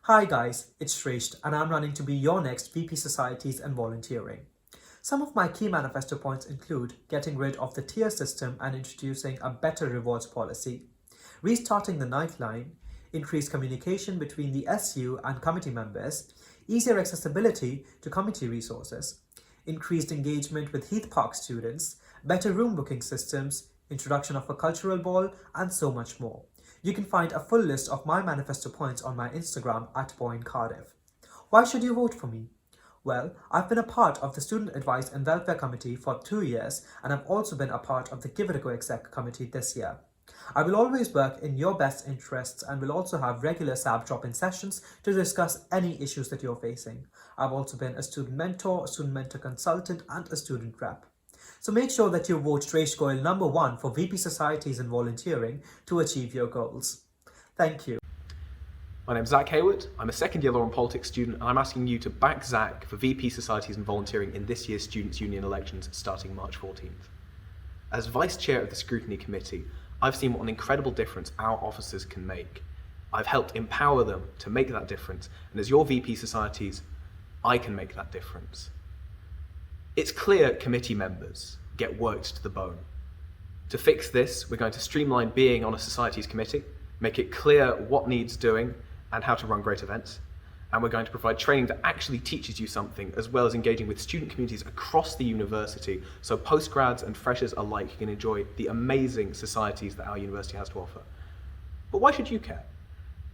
Hi guys, it's Shreshth and I'm running to be your next VP Societies and Volunteering. Some of my key manifesto points include getting rid of the tier system and introducing a better rewards policy, restarting the night line, increased communication between the SU and committee members, easier accessibility to committee resources, increased engagement with Heath Park students, better room booking systems, introduction of a cultural ball, and so much more. You can find a full list of my manifesto points on my Instagram @boyincardiff. Why should you vote for me? Well, I've been a part of the Student Advice and Welfare Committee for 2 years, and I've also been a part of the Give It a Go Exec Committee this year. I will always work in your best interests and will also have regular SAB drop-in sessions to discuss any issues that you're facing. I've also been a student mentor consultant, and a student rep. So make sure that you vote Shreshth Goel #1 for VP Societies and Volunteering to achieve your goals. Thank you. My name's Zack Hayward. I'm a second year Law and Politics student, and I'm asking you to back Zack for VP Societies and Volunteering in this year's Students' Union elections starting March 14th. As Vice Chair of the Scrutiny Committee, I've seen what an incredible difference our officers can make. I've helped empower them to make that difference, and as your VP Societies, I can make that difference. It's clear committee members get worked to the bone. To fix this, we're going to streamline being on a societies committee, make it clear what needs doing and how to run great events, and we're going to provide training that actually teaches you something, as well as engaging with student communities across the university, so postgrads and freshers alike can enjoy the amazing societies that our university has to offer. But why should you care?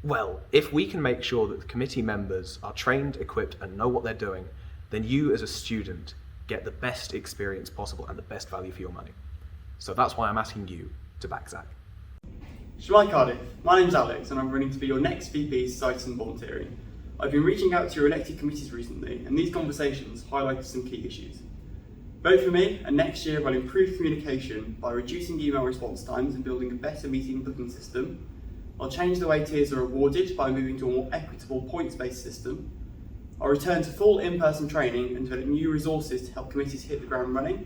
Well, if we can make sure that the committee members are trained, equipped, and know what they're doing, then you as a student get the best experience possible and the best value for your money. So that's why I'm asking you to back Zack. Shemai Cardiff, my name's Alex and I'm running to be your next VP Societies and Volunteering. I've been reaching out to your elected committees recently, and these conversations highlighted some key issues. Vote for me, and next year I'll improve communication by reducing email response times and building a better meeting booking system. I'll change the way tiers are awarded by moving to a more equitable points-based system. I'll return to full in-person training and develop new resources to help committees hit the ground running.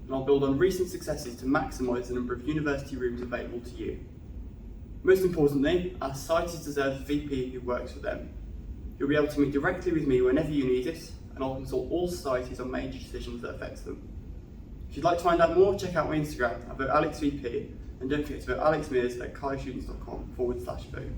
And I'll build on recent successes to maximise the number of university rooms available to you. Most importantly, our societies deserve a VP who works for them. You'll be able to meet directly with me whenever you need it, and I'll consult all societies on major decisions that affect them. If you'd like to find out more, check out my Instagram, @AlexVP, and don't forget to vote Alex Meers at collegestudents.com/vote.